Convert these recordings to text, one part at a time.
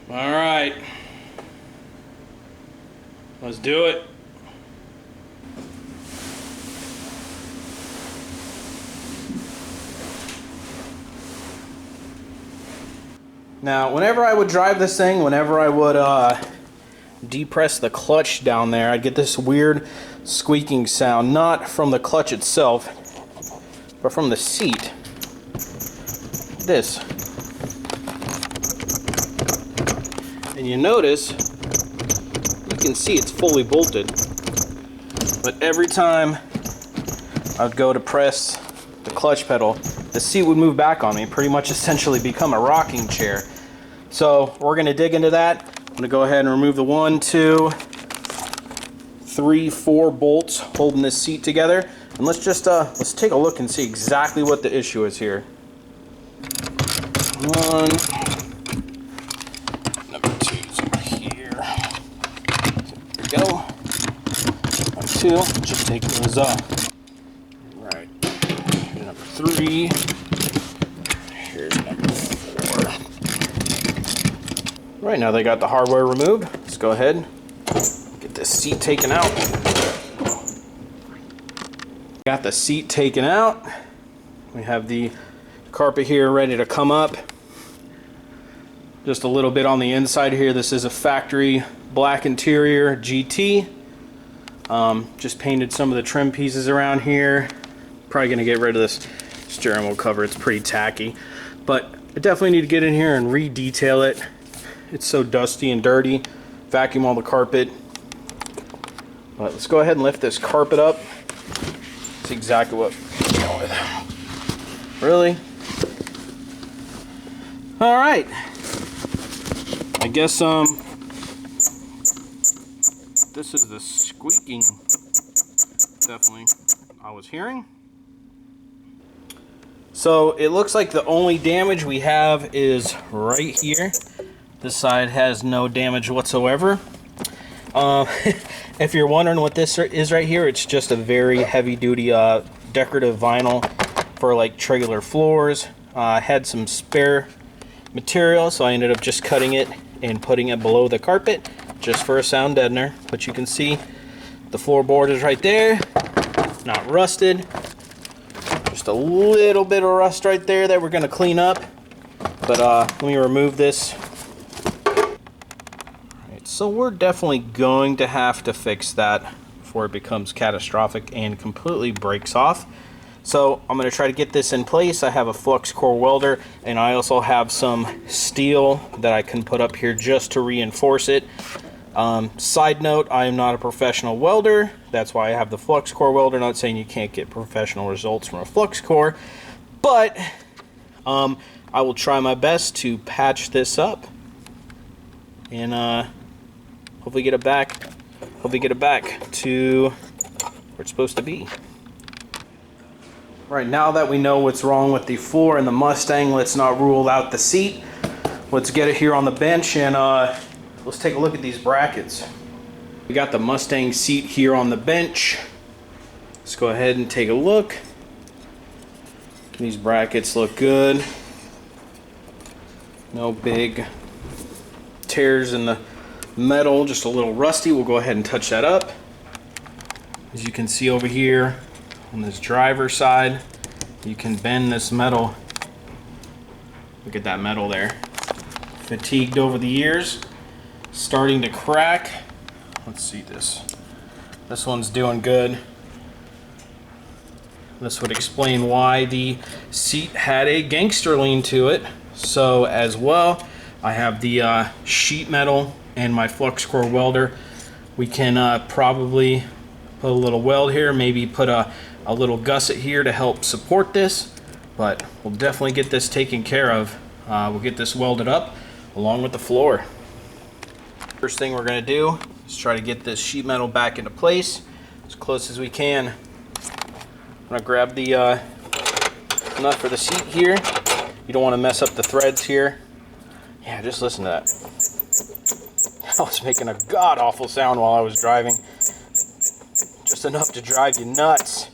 All right, let's do it. Now, whenever I would drive this thing, whenever I would depress the clutch down there, I'd get this weird squeaking sound, not from the clutch itself, but from the seat. This. And you notice, you can see it's fully bolted. But every time I'd go to press the clutch pedal, the seat would move back on me, pretty much essentially become a rocking chair. So we're going to dig into that. I'm going to go ahead and remove the 1, 2, 3, 4 bolts holding this seat together. And let's just let's take a look and see exactly what the issue is here. 1, number 2's over here. There we go. 1, 2, just take those off. Right. Here's number 3. Here's number 4. Right, now they got the hardware removed. Let's go ahead, get this seat taken out. Got the seat taken out. We have the carpet here ready to come up. Just a little bit on the inside here. This is a factory black interior GT. Just painted some of the trim pieces around here. Probably gonna get rid of this steering wheel cover. It's pretty tacky, but I definitely need to get in here and re-detail it. It's so dusty and dirty. Vacuum all the carpet. But let's go ahead and lift this carpet up. See exactly what we're going with. Really? All right. I guess this is the squeaking definitely I was hearing. So it looks like the only damage we have is right here. This side has no damage whatsoever. If you're wondering what this is right here, it's just a very heavy-duty decorative vinyl for like trailer floors. I had some spare material, so I ended up just cutting it and putting it below the carpet just for a sound deadener. But you can see the floorboard is right there, not rusted. Just a little bit of rust right there that we're going to clean up. But let me remove this. So we're definitely going to have to fix that before it becomes catastrophic and completely breaks off. So I'm going to try to get this in place. I have a flux core welder, and I also have some steel that I can put up here just to reinforce it. Side note, I am not a professional welder. That's why I have the flux core welder. Not saying you can't get professional results from a flux core, but I will try my best to patch this up and hopefully get it back to where it's supposed to be. Right, now that we know what's wrong with the floor in the Mustang, let's not rule out the seat. Let's get it here on the bench and let's take a look at these brackets. We got the Mustang seat here on the bench. Let's go ahead and take a look. These brackets look good. No big tears in the metal, just a little rusty. We'll go ahead and touch that up. As you can see over here on this driver's side, you can bend this metal. Look at that metal there. Fatigued over the years, starting to crack. Let's see this. This one's doing good. This would explain why the seat had a gangster lean to it. So as well, I have the sheet metal and my flux core welder. We can probably put a little weld here, maybe put a little gusset here to help support this, but we'll definitely get this taken care of. We'll get this welded up along with the floor. First thing we're gonna do is try to get this sheet metal back into place as close as we can. I'm gonna grab the nut for the seat here. You don't wanna mess up the threads here. Yeah, just listen to that. I was making a god-awful sound while I was driving. Just enough to drive you nuts.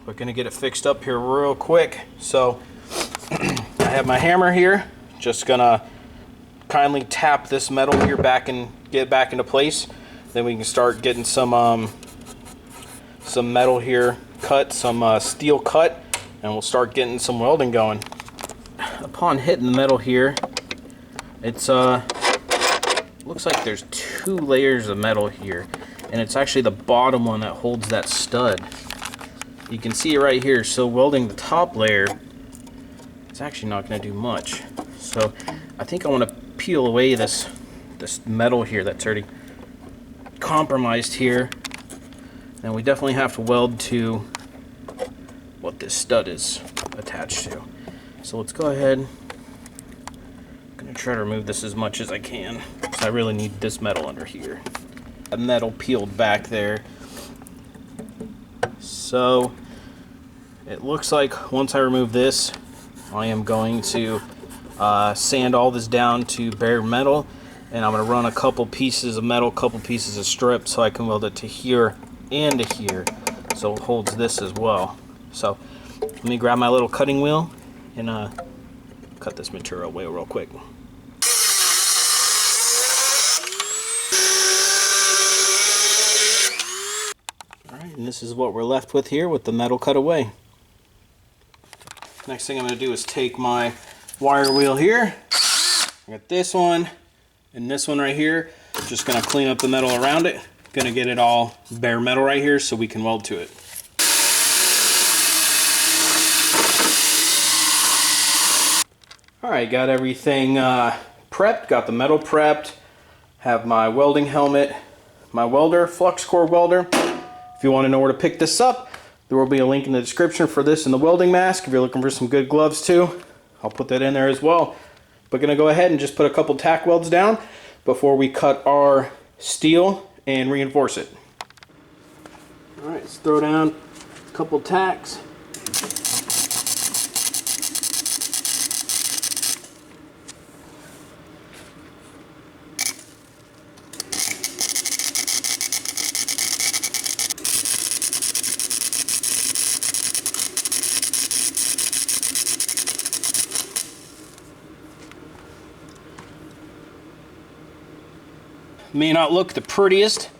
We're gonna get it fixed up here real quick. So I have my hammer here. Just gonna kindly tap this metal here back and get it back into place. Then we can start getting some metal here cut, some steel cut, and we'll start getting some welding going. Upon hitting the metal here, it's looks like there's 2 layers of metal here, and it's actually the bottom one that holds that stud. You can see it right here. So welding the top layer, it's actually not going to do much. So I think I want to peel away this metal here that's already compromised here, and we definitely have to weld to what this stud is attached to. So let's go ahead. I'm going to try to remove this as much as I can, because I really need this metal under here. The metal peeled back there. So it looks like once I remove this, I am going to sand all this down to bare metal, and I'm going to run a couple pieces of metal, couple pieces of strip, so I can weld it to here and to here, so it holds this as well. So let me grab my little cutting wheel and cut this material away real quick. Alright, and this is what we're left with here with the metal cut away. Next thing I'm going to do is take my wire wheel here. I got this one and this one right here. Just going to clean up the metal around it. Going to get it all bare metal right here so we can weld to it. Alright, got everything prepped, got the metal prepped, have my welding helmet, my welder, flux core welder. If you want to know where to pick this up, there will be a link in the description for this and the welding mask. If you're looking for some good gloves too, I'll put that in there as well. But gonna go ahead and just put a couple tack welds down before we cut our steel and reinforce it. Alright, let's throw down a couple tacks. May not look the prettiest,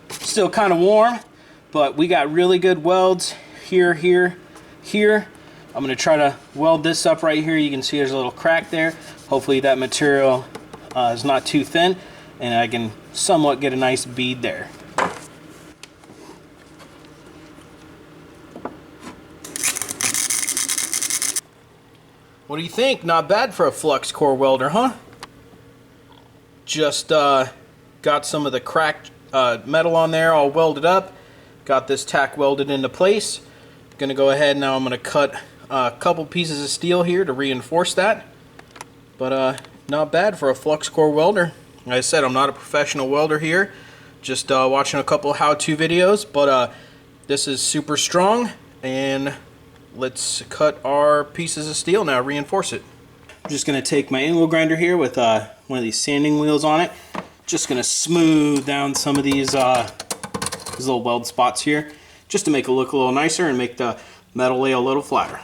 still kind of warm, but we got really good welds here, here, here. I'm going to try to weld this up right here. You can see there's a little crack there. Hopefully that material is not too thin, and I can somewhat get a nice bead there. What do you think? Not bad for a flux core welder, huh? Just got some of the cracked metal on there all welded up. Got this tack welded into place. Gonna go ahead now. I'm gonna cut a couple pieces of steel here to reinforce that. But not bad for a flux core welder. Like I said, I'm not a professional welder here. Just watching a couple how-to videos. But this is super strong. And let's cut our pieces of steel now. Reinforce it. I'm just gonna take my angle grinder here with one of these sanding wheels on it. Just gonna smooth down some of these little weld spots here, just to make it look a little nicer and make the metal lay a little flatter.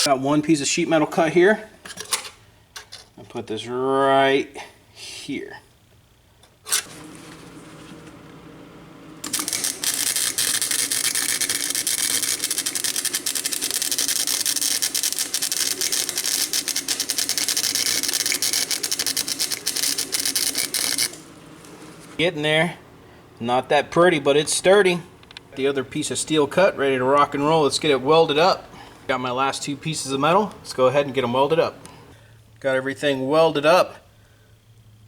Got one piece of sheet metal cut here. I'll put this right here. Getting there. Not that pretty, but it's sturdy. The other piece of steel cut, ready to rock and roll. Let's get it welded up. Got my last 2 pieces of metal. Let's go ahead and get them welded up. Got everything welded up.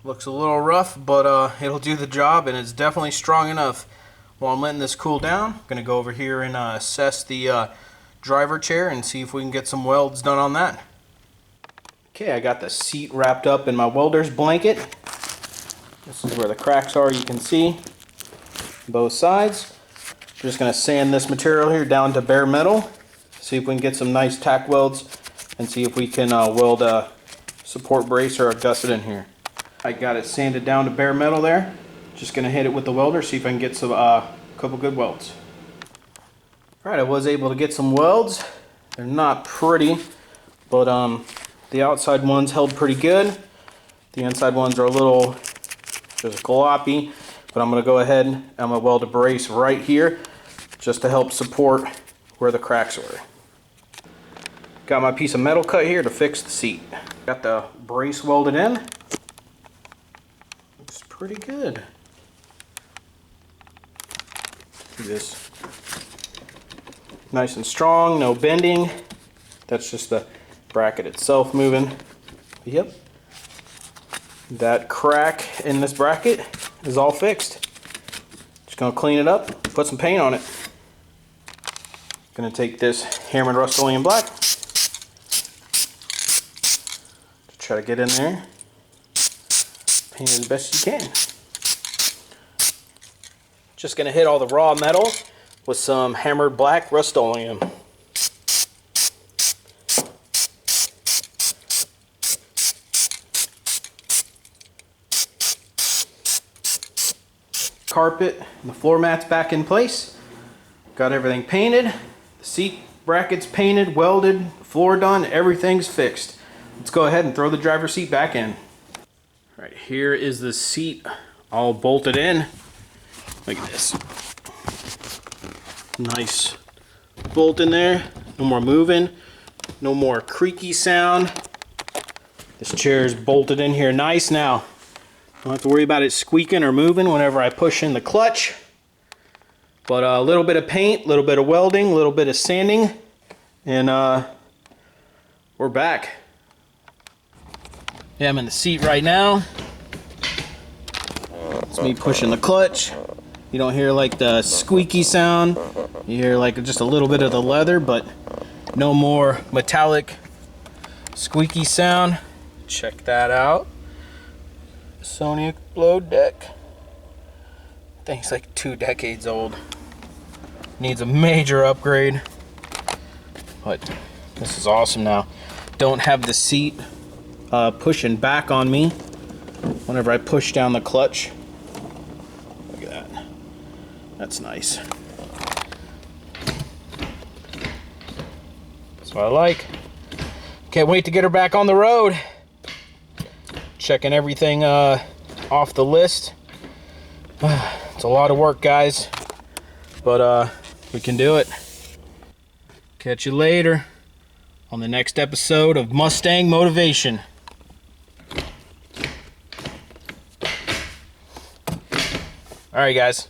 Looks a little rough, but it'll do the job, and it's definitely strong enough. While I'm letting this cool down, I'm going to go over here and assess the driver chair and see if we can get some welds done on that. Okay, I got the seat wrapped up in my welder's blanket. This is where the cracks are, you can see both sides. I'm just going to sand this material here down to bare metal, see if we can get some nice tack welds, and see if we can weld a support brace or a gusset in here. I got it sanded down to bare metal there. Just going to hit it with the welder, see if I can get some a couple good welds. All right, I was able to get some welds. They're not pretty, but the outside ones held pretty good. The inside ones are a little just gloppy, but I'm gonna go ahead and I'm gonna weld a brace right here just to help support where the cracks were. Got my piece of metal cut here to fix the seat. Got the brace welded in. Looks pretty good. Look at this. Nice and strong, no bending. That's just the bracket itself moving. Yep. That crack in this bracket is all fixed. Just gonna clean it up, put some paint on it. Gonna take this hammered Rust-Oleum black. Try to get in there, paint it as best you can. Just gonna hit all the raw metal with some hammered black Rust-Oleum. Carpet and the floor mats back in place. Got everything painted, the seat brackets painted, welded, floor done, everything's fixed. Let's go ahead and throw the driver's seat back in. All right, here is the seat all bolted in. Look at this. Nice bolt in there. No more moving. No more creaky sound. This chair is bolted in here nice now. Don't have to worry about it squeaking or moving whenever I push in the clutch. But a little bit of paint, a little bit of welding, a little bit of sanding, and we're back. Yeah, I'm in the seat right now. It's me pushing the clutch. You don't hear like the squeaky sound. You hear like just a little bit of the leather, but no more metallic squeaky sound. Check that out. Sony blow deck. Thing's like 2 decades old. Needs a major upgrade. But this is awesome now. Don't have the seat pushing back on me whenever I push down the clutch. Look at that. That's nice. That's what I like. Can't wait to get her back on the road. Checking everything off the list. It's a lot of work, guys, but we can do it. Catch you later on the next episode of Mustang Motivation. All right, guys.